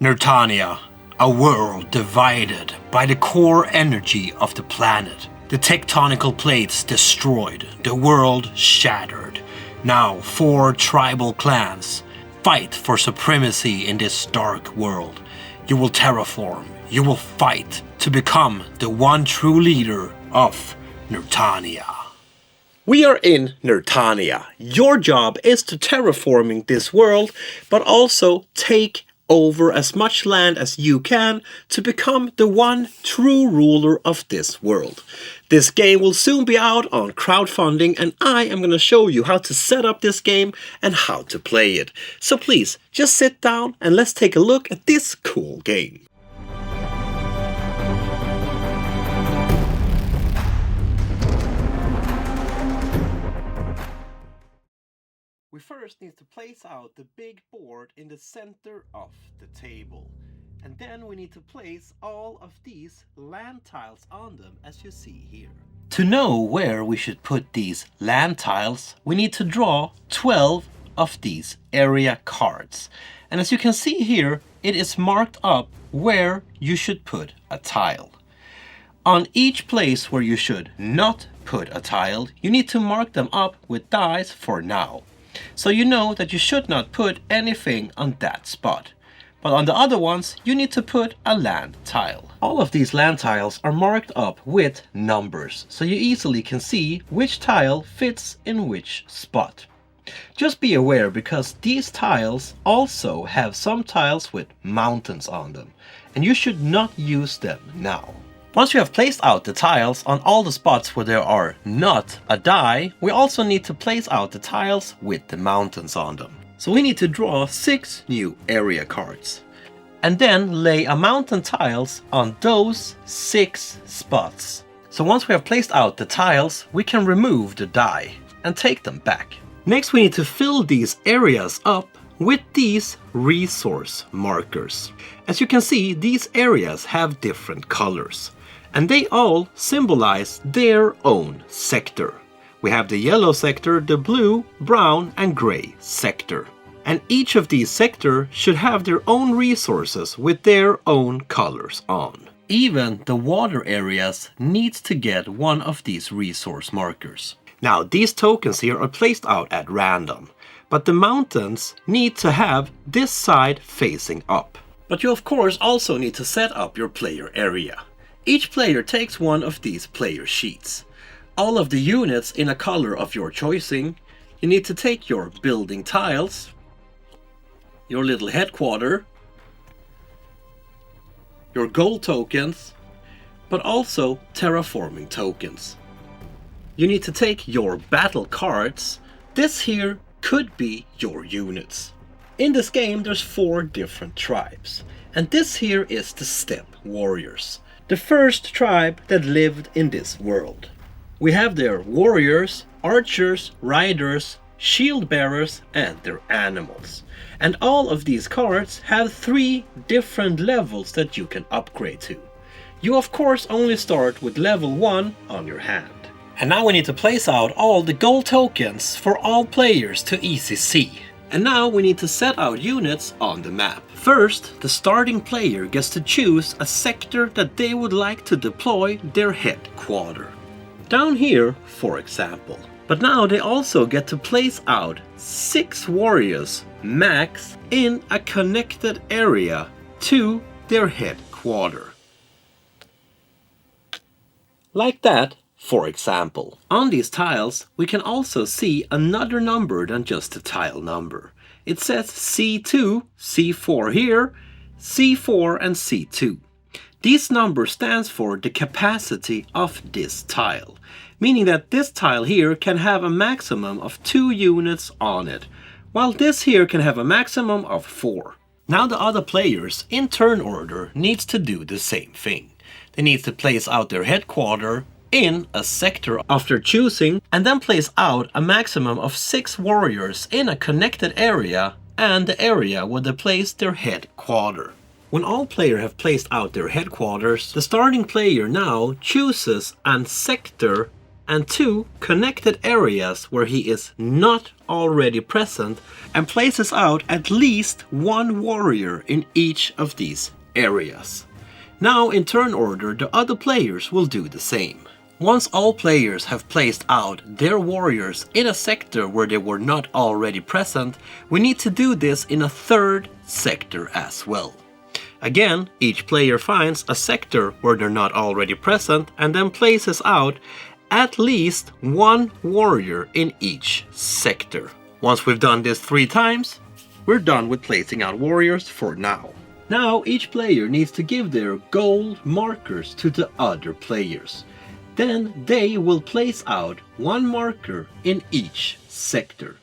Nerthania, a world divided by the core energy of the planet. The tectonical plates destroyed, the world shattered. Now 4 tribal clans fight for supremacy in this dark world. You will terraform, you will fight to become the one true leader of Nerthania. We are in Nerthania. Your job is to terraforming this world, but also take over as much land as you can to become the one true ruler of this world. This game will soon be out on crowdfunding, and I am going to show you how to set up this game and how to play it. So please, just sit down and let's take a look at this cool game. We first need to place out the big board in the center of the table. And then we need to place all of these land tiles on them, as you see here. To know where we should put these land tiles, we need to draw 12 of these area cards. And as you can see here, it is marked up where you should put a tile. On each place where you should not put a tile, you need to mark them up with dice for now. So you know that you should not put anything on that spot. But on the other ones, you need to put a land tile. All of these land tiles are marked up with numbers, so you easily can see which tile fits in which spot. Just be aware, because these tiles also have some tiles with mountains on them, and you should not use them now. Once you have placed out the tiles on all the spots where there are not a die, we also need to place out the tiles with the mountains on them. So we need to draw 6 new area cards, and then lay a mountain tiles on those 6 spots. So once we have placed out the tiles, we can remove the die and take them back. Next we need to fill these areas up with these resource markers. As you can see, these areas have different colors, and they all symbolize their own sector. We have the yellow sector, the blue, brown and gray sector. And each of these sectors should have their own resources with their own colors on. Even the water areas needs to get one of these resource markers. Now these tokens here are placed out at random, but the mountains need to have this side facing up. But you of course also need to set up your player area. Each player takes one of these player sheets. All of the units in a color of your choosing. You need to take your building tiles, your little headquarter, your gold tokens, but also terraforming tokens. You need to take your battle cards. This here could be your units. In this game there's 4 different tribes, and this here is the steppe warriors. The first tribe that lived in this world. We have their warriors, archers, riders, shield bearers and their animals. And all of these cards have 3 different levels that you can upgrade to. You of course only start with level 1 on your hand. And now we need to place out all the gold tokens for all players to easy see. And now we need to set out units on the map. First, the starting player gets to choose a sector that they would like to deploy their headquarter. Down here, for example. But now they also get to place out 6 warriors max in a connected area to their headquarter. Like that, for example. On these tiles, we can also see another number than just the tile number. It says C2, C4 here, C4 and C2. These numbers stands for the capacity of this tile, meaning that this tile here can have a maximum of 2 units on it, while this here can have a maximum of 4. Now the other players in turn order needs to do the same thing. They need to place out their headquarter in a sector after choosing, and then place out a maximum of 6 warriors in a connected area and the area where they place their headquarter. When all players have placed out their headquarters, the starting player now chooses a sector and 2 connected areas where he is not already present, and places out at least 1 warrior in each of these areas. Now in turn order, the other players will do the same. Once all players have placed out their warriors in a sector where they were not already present, we need to do this in a 3rd sector as well. Again, each player finds a sector where they're not already present and then places out at least 1 warrior in each sector. Once we've done this 3 times, we're done with placing out warriors for now. Now each player needs to give their gold markers to the other players. Then they will place out 1 marker in each sector.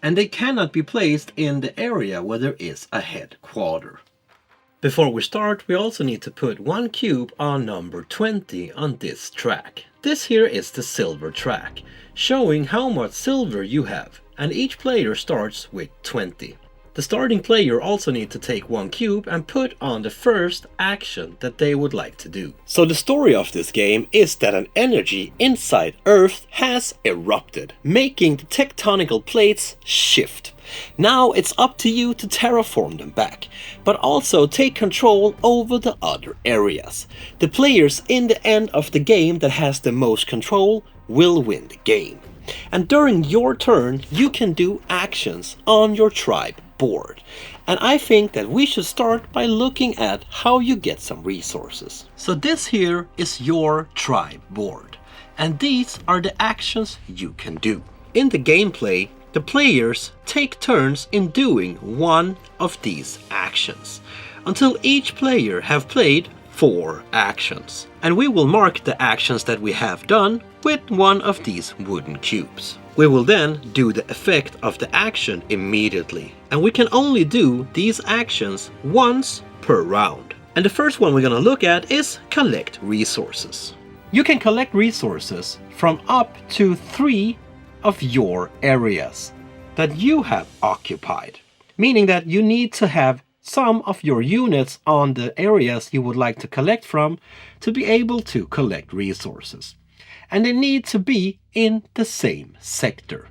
And they cannot be placed in the area where there is a headquarter. Before we start, we also need to put 1 cube on number 20 on this track. This here is the silver track, showing how much silver you have, and each player starts with 20. The starting player also needs to take 1 cube and put on the first action that they would like to do. So the story of this game is that an energy inside Earth has erupted, making the tectonical plates shift. Now it's up to you to terraform them back, but also take control over the other areas. The players in the end of the game that has the most control will win the game. And during your turn, you can do actions on your tribe board. And I think that we should start by looking at how you get some resources. So this here is your tribe board. And these are the actions you can do. In the gameplay, the players take turns in doing 1 of these actions, until each player have played 4 actions. And we will mark the actions that we have done with 1 of these wooden cubes. We will then do the effect of the action immediately. And we can only do these actions once per round. And the first one we're gonna look at is collect resources. You can collect resources from up to 3 of your areas that you have occupied, meaning that you need to have some of your units on the areas you would like to collect from to be able to collect resources. And they need to be in the same sector.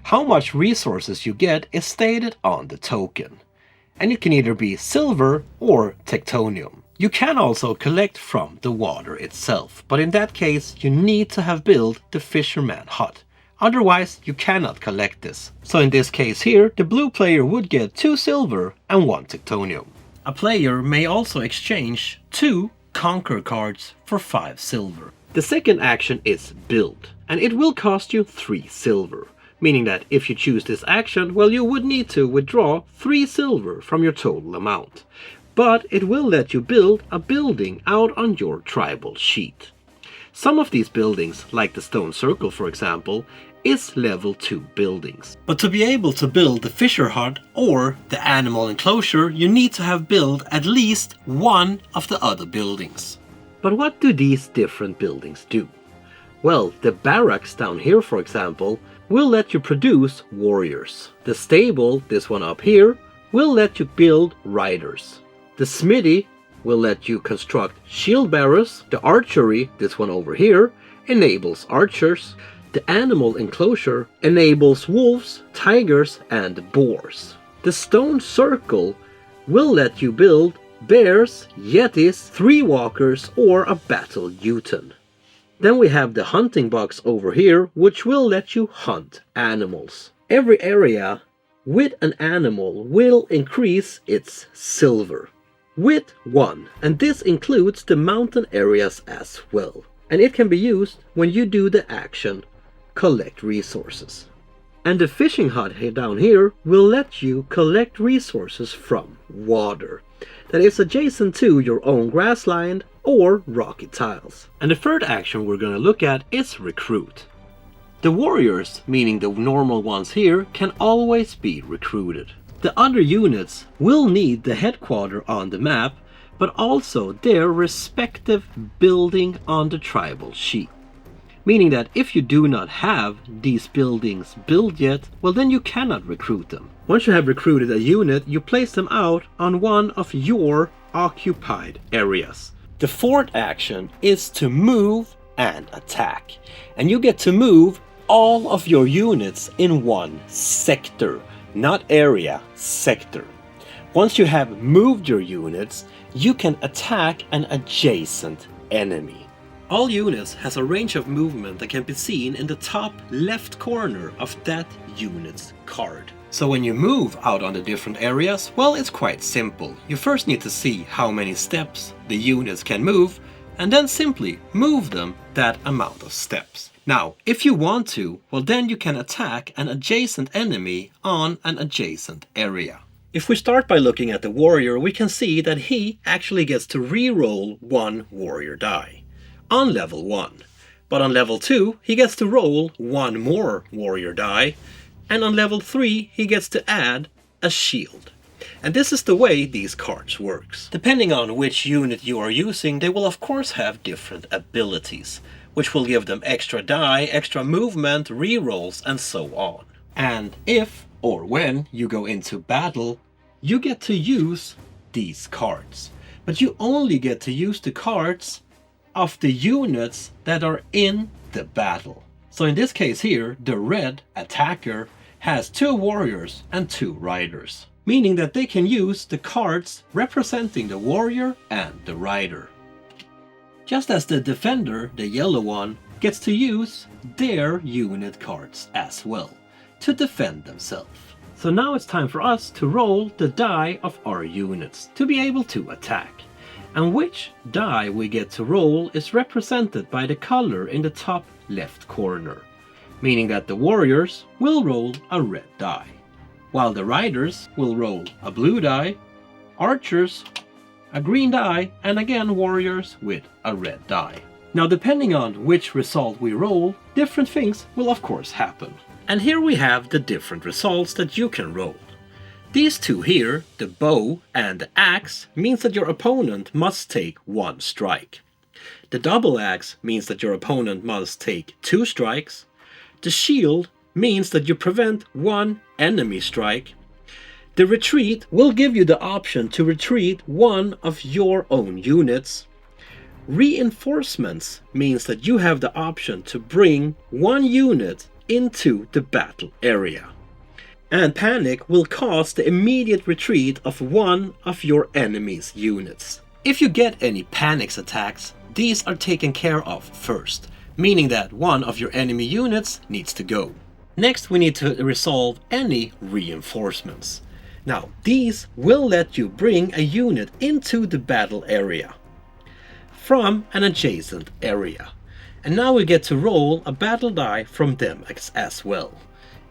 How much resources you get is stated on the token, and it can either be silver or tectonium. You can also collect from the water itself, but in that case you need to have built the fisherman hut. Otherwise, you cannot collect this. So in this case here, the blue player would get 2 silver and 1 tectonium. A player may also exchange 2 conquer cards for 5 silver. The second action is build, and it will cost you 3 silver. Meaning that if you choose this action, well, you would need to withdraw 3 silver from your total amount. But it will let you build a building out on your tribal sheet. Some of these buildings, like the stone circle for example, is level 2 buildings. But to be able to build the fisher hut or the animal enclosure, you need to have built at least 1 of the other buildings. But what do these different buildings do? Well, the barracks down here for example, will let you produce warriors. The stable, this one up here, will let you build riders. The smithy will let you construct shield bearers. The archery, this one over here, enables archers. The animal enclosure enables wolves, tigers, and boars. The stone circle will let you build bears, yetis, 3 walkers, or a battle Uton. Then we have the hunting box over here, which will let you hunt animals. Every area with an animal will increase its silver with 1, and this includes the mountain areas as well. And it can be used when you do the action collect resources. And the fishing hut down here will let you collect resources from water that is adjacent to your own grassland or rocky tiles. And the third action we're going to look at is recruit. The warriors, meaning the normal ones here, can always be recruited. The other units will need the headquarter on the map, but also their respective building on the tribal sheet. Meaning that if you do not have these buildings built yet, well then you cannot recruit them. Once you have recruited a unit, you place them out on one of your occupied areas. The fourth action is to move and attack. And you get to move all of your units in one sector, not area, sector. Once you have moved your units, you can attack an adjacent enemy. All units has a range of movement that can be seen in the top left corner of that unit's card. So when you move out on the different areas, well, it's quite simple. You first need to see how many steps the units can move, and then simply move them that amount of steps. Now, if you want to, well, then you can attack an adjacent enemy on an adjacent area. If we start by looking at the warrior, we can see that he actually gets to re-roll one warrior die on level 1. But on level 2, he gets to roll one more warrior die, and on level 3, he gets to add a shield. And this is the way these cards works. Depending on which unit you are using, they will of course have different abilities, which will give them extra die, extra movement, rerolls, and so on. And if or when you go into battle, you get to use these cards. But you only get to use the cards of the units that are in the battle. So in this case here, the red attacker has 2 warriors and 2 riders, meaning that they can use the cards representing the warrior and the rider. Just as the defender, the yellow one, gets to use their unit cards as well to defend themselves. So now it's time for us to roll the die of our units to be able to attack. And which die we get to roll is represented by the color in the top left corner, meaning that the warriors will roll a red die, while the riders will roll a blue die, archers a green die, and again warriors with a red die. Now depending on which result we roll, different things will of course happen. And here we have the different results that you can roll. These two here, the bow and the axe, means that your opponent must take 1 strike. The double axe means that your opponent must take 2 strikes. The shield means that you prevent 1 enemy strike. The retreat will give you the option to retreat 1 of your own units. Reinforcements means that you have the option to bring 1 unit into the battle area. And panic will cause the immediate retreat of 1 of your enemy's units. If you get any panics attacks, these are taken care of first, meaning that 1 of your enemy units needs to go. Next we need to resolve any reinforcements. Now these will let you bring a unit into the battle area from an adjacent area. And now we get to roll a battle die from them as well.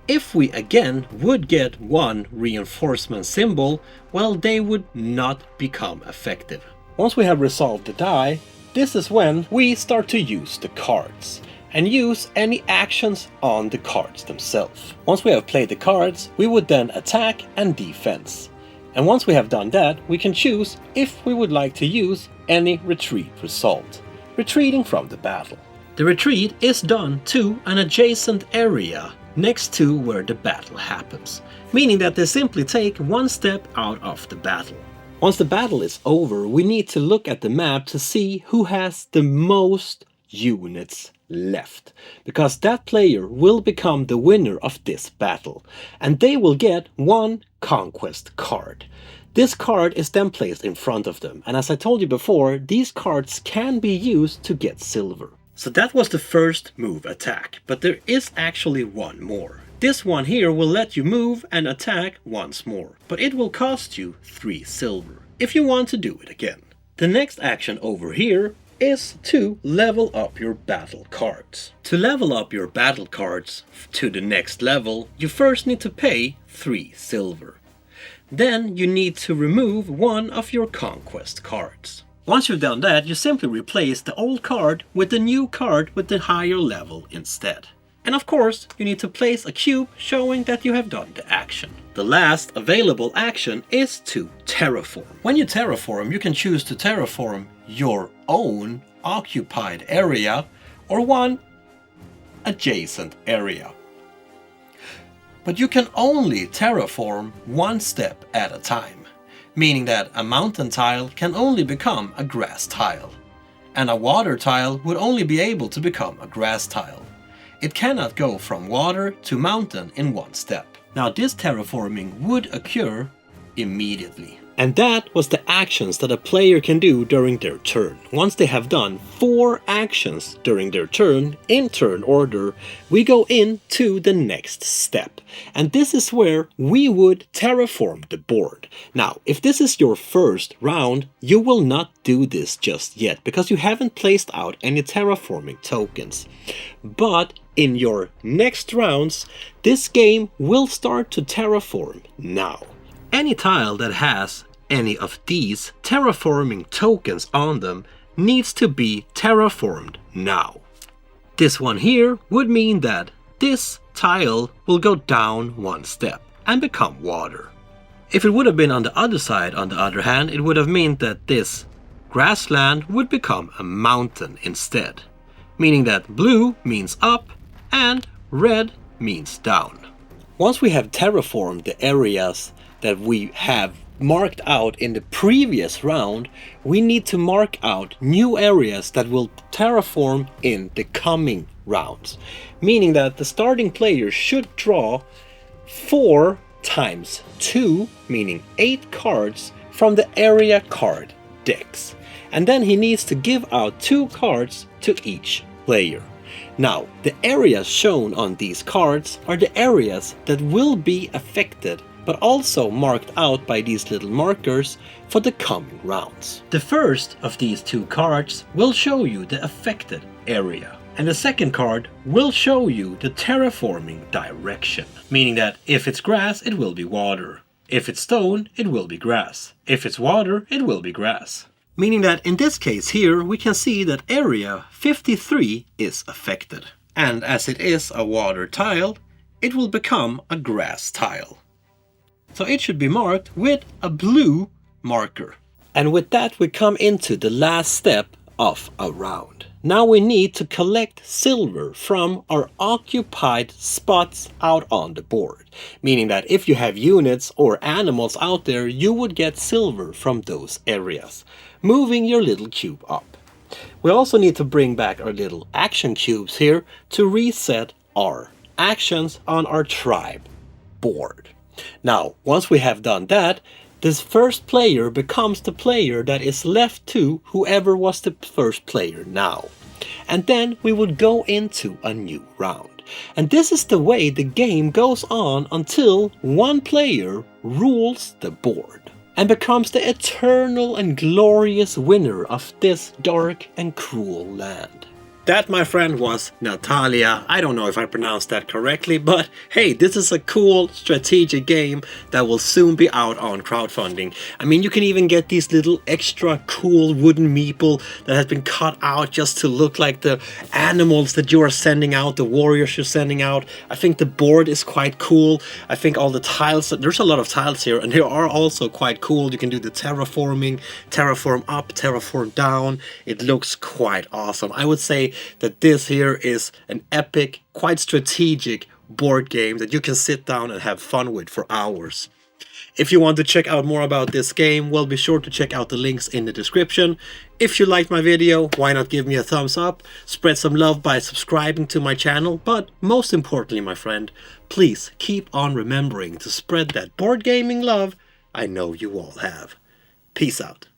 If we again would get 1 reinforcement symbol, well, they would not become effective. Once we have resolved the die, this is when we start to use the cards and use any actions on the cards themselves. Once we have played the cards, we would then attack and defense. And once we have done that, we can choose if we would like to use any retreat result, retreating from the battle. The retreat is done to an adjacent area next to where the battle happens, meaning that they simply take 1 step out of the battle. Once the battle is over, we need to look at the map to see who has the most units left, because that player will become the winner of this battle, and they will get 1 Conquest card. This card is then placed in front of them, and as I told you before, these cards can be used to get silver. So that was the first move attack, but there is actually 1 more. This one here will let you move and attack once more, but it will cost you 3 silver if you want to do it again. The next action over here is to level up your battle cards. To level up your battle cards to the next level, you first need to pay 3 silver. Then you need to remove 1 of your Conquest cards. Once you've done that, you simply replace the old card with the new card with the higher level instead. And of course, you need to place a cube showing that you have done the action. The last available action is to terraform. When you terraform, you can choose to terraform your own occupied area or 1 adjacent area. But you can only terraform 1 step at a time, meaning that a mountain tile can only become a grass tile. And a water tile would only be able to become a grass tile. It cannot go from water to mountain in one step. Now this terraforming would occur immediately. And that was the actions that a player can do during their turn. Once they have done 4 actions during their turn, in turn order, we go into the next step. And this is where we would terraform the board. Now, if this is your first round, you will not do this just yet, because you haven't placed out any terraforming tokens. But in your next rounds, this game will start to terraform now. Any tile that has any of these terraforming tokens on them needs to be terraformed now. This one here would mean that this tile will go down 1 step and become water. If it would have been on the other side, on the other hand, it would have meant that this grassland would become a mountain instead. Meaning that blue means up and red means down. Once we have terraformed the areas that we have marked out in the previous round, we need to mark out new areas that will terraform in the coming rounds. Meaning that the starting player should draw 4 times 2, meaning 8 cards from the area card decks. And then he needs to give out 2 cards to each player. Now, the areas shown on these cards are the areas that will be affected, but also marked out by these little markers for the coming rounds. The first of these 2 cards will show you the affected area, and the second card will show you the terraforming direction, meaning that if it's grass, it will be water. If it's stone, it will be grass. If it's water, it will be grass. Meaning that in this case here, we can see that area 53 is affected. And as it is a water tile, it will become a grass tile. So it should be marked with a blue marker. And with that we come into the last step of a round. Now we need to collect silver from our occupied spots out on the board. Meaning that if you have units or animals out there, you would get silver from those areas, moving your little cube up. We also need to bring back our little action cubes here to reset our actions on our tribe board. Now, once we have done that, this first player becomes the player that is left to whoever was the first player now. And then we would go into a new round. And this is the way the game goes on until one player rules the board and becomes the eternal and glorious winner of this dark and cruel land. That, my friend, was Nerthania. I don't know if I pronounced that correctly, but hey, this is a cool strategic game that will soon be out on crowdfunding. I mean, you can even get these little extra cool wooden meeple that has been cut out just to look like the animals that you are sending out, the warriors you're sending out. I think the board is quite cool. I think all the tiles, there's a lot of tiles here, and they are also quite cool. You can do the terraforming, terraform up, terraform down. It looks quite awesome. I would say that this here is an epic, quite strategic board game that you can sit down and have fun with for hours. If you want to check out more about this game, well, be sure to check out the links in the description. If you liked my video, why not give me a thumbs up? Spread some love by subscribing to my channel, but most importantly, my friend, please keep on remembering to spread that board gaming love I know you all have. Peace out.